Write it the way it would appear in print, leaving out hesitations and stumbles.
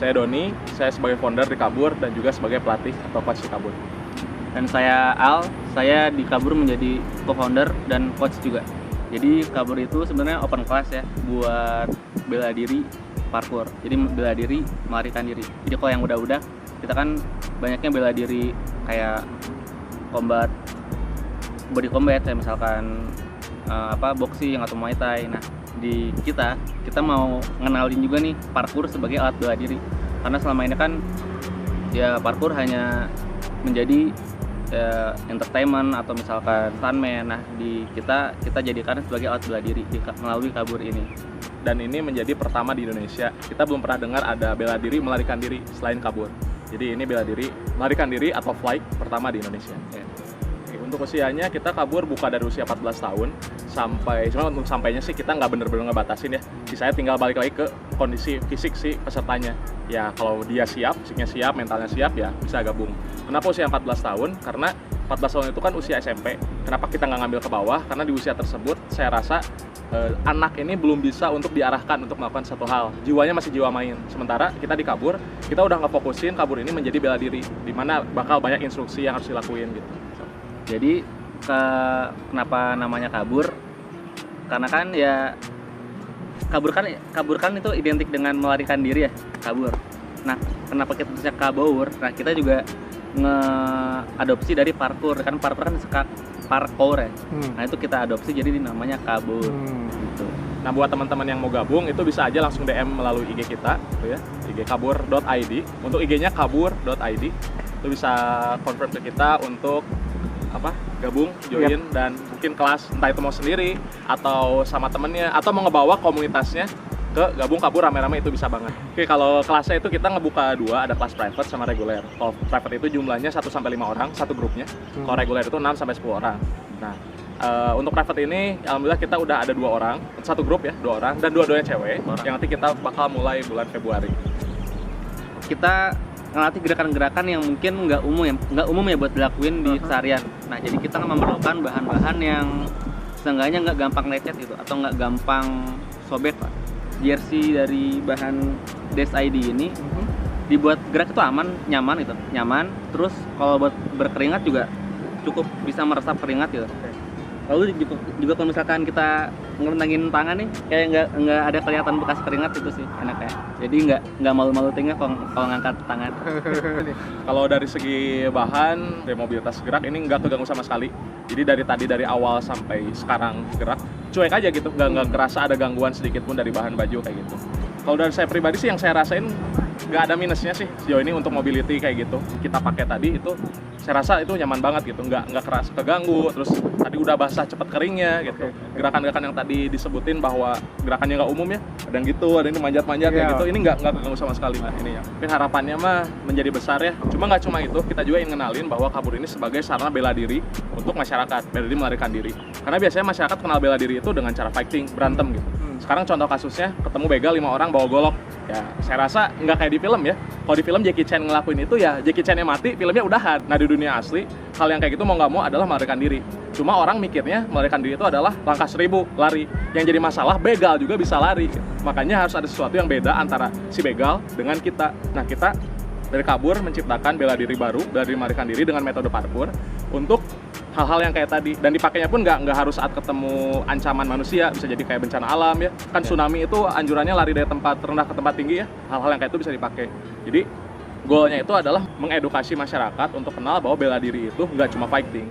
Saya Doni, saya sebagai founder di Kabur dan juga sebagai pelatih atau coach di Kabur. Dan saya Al, saya di Kabur menjadi co-founder dan coach juga. Jadi Kabur itu sebenarnya open class ya buat bela diri parkour. Jadi bela diri, melarikan diri. Jadi kalau yang udah kita kan banyaknya bela diri kayak body combat kayak misalkan boxing atau muay thai. Nah, di kita mau ngenalin juga nih parkour sebagai alat bela diri. Karena selama ini kan ya parkour hanya menjadi entertainment atau misalkan stuntman. Nah, di kita jadikan sebagai alat bela diri melalui Kabur ini. Dan ini menjadi pertama di Indonesia. Kita belum pernah dengar ada bela diri melarikan diri selain Kabur. Jadi ini bela diri melarikan diri atau flight pertama di Indonesia. Ya. Untuk usianya kita Kabur buka dari usia 14 tahun cuma untuk sampainya sih kita nggak bener-bener ngebatasin ya. Saya tinggal balik lagi ke kondisi fisik si pesertanya. Ya kalau dia siap, fisiknya siap, mentalnya siap ya bisa gabung. Kenapa usia 14 tahun? Karena 14 tahun itu kan usia SMP. Kenapa kita nggak ngambil ke bawah? Karena di usia tersebut saya rasa anak ini belum bisa untuk diarahkan untuk melakukan satu hal. Jiwanya masih jiwa main. Sementara kita di Kabur, kita udah ngefokusin Kabur ini menjadi bela diri, di mana bakal banyak instruksi yang harus dilakuin gitu. Jadi kenapa namanya Kabur? Karena kan ya kabur kan itu identik dengan melarikan diri ya, kabur. Nah, kenapa kita tulisnya Kabur? Nah, kita juga ngeadopsi dari parkour. Kan parkour kan parkour ya. Nah, itu kita adopsi jadi namanya Kabur. Gitu. Nah, buat teman-teman yang mau gabung itu bisa aja langsung DM melalui IG kita, gitu ya, IG kabur.id. Untuk IG-nya kabur.id. Itu bisa confirm ke kita untuk gabung, join, dan mungkin kelas entah itu mau sendiri atau sama temennya atau mau ngebawa komunitasnya ke gabung Kabur rame-rame itu bisa banget. Oke, kalau kelasnya itu kita ngebuka dua, ada kelas private sama reguler. Kalau private itu jumlahnya 1-5 orang satu grupnya. Kalau reguler itu 6-10 orang. Nah, untuk private ini alhamdulillah kita udah ada 2 orang, satu grup ya, 2 orang dan dua-duanya cewek. Yang nanti kita bakal mulai bulan Februari. Kita ngelatih gerakan-gerakan yang mungkin nggak umum ya buat dilakuin di keseharian. Nah, jadi kita memerlukan bahan-bahan yang seenggaknya nggak gampang lecet gitu atau nggak gampang sobek lah. Jersey dari bahan Dash ID ini dibuat gerak itu nyaman. Terus kalau buat berkeringat juga cukup bisa meresap keringat gitu. Lalu juga kalau misalkan kita ngerentangin tangan nih kayak nggak ada kelihatan bekas keringat itu sih enaknya. Jadi nggak malu-malu tinggal kalau ngangkat tangan. Kalau dari segi bahan, dari mobilitas gerak ini nggak keganggu sama sekali. Jadi dari awal sampai sekarang gerak cuek aja gitu, nggak kerasa ada gangguan sedikit pun dari bahan baju kayak gitu. Kalau dari saya pribadi sih yang saya rasain nggak ada minusnya sih sejauh ini untuk mobility kayak gitu. Kita pakai tadi itu saya rasa itu nyaman banget gitu, nggak keras keganggu. Terus tadi udah basah cepet keringnya gitu. Gerakan-gerakan yang tadi disebutin bahwa gerakannya nggak umum ya, ada yang gitu, ada yang manjat-manjat kayak gitu. Ini nggak keganggu sama sekali ini ya. Tapi harapannya mah menjadi besar ya. Cuma nggak cuma itu, kita juga ingin ngenalin bahwa Kabur ini sebagai sarana bela diri untuk masyarakat, bela diri melarikan diri. Karena biasanya masyarakat kenal bela diri itu dengan cara fighting, berantem gitu. Sekarang contoh kasusnya ketemu begal 5 orang bawa golok. Ya, saya rasa nggak kayak di film ya. Kalau di film Jackie Chan ngelakuin itu ya Jackie Chan yang mati, filmnya udahan. Nah, di dunia asli, hal yang kayak gitu mau nggak mau adalah melarikan diri. Cuma orang mikirnya melarikan diri itu adalah langkah 1000 lari. Yang jadi masalah begal juga bisa lari. Makanya harus ada sesuatu yang beda antara si begal dengan kita. Nah, kita dari Kabur menciptakan bela diri baru, bela diri melarikan diri dengan metode parkour untuk hal-hal yang kayak tadi, dan dipakainya pun nggak harus saat ketemu ancaman manusia, bisa jadi kayak bencana alam ya, kan tsunami itu anjurannya lari dari tempat rendah ke tempat tinggi ya, hal-hal yang kayak itu bisa dipakai. Jadi goalnya itu adalah mengedukasi masyarakat untuk kenal bahwa bela diri itu nggak cuma fighting.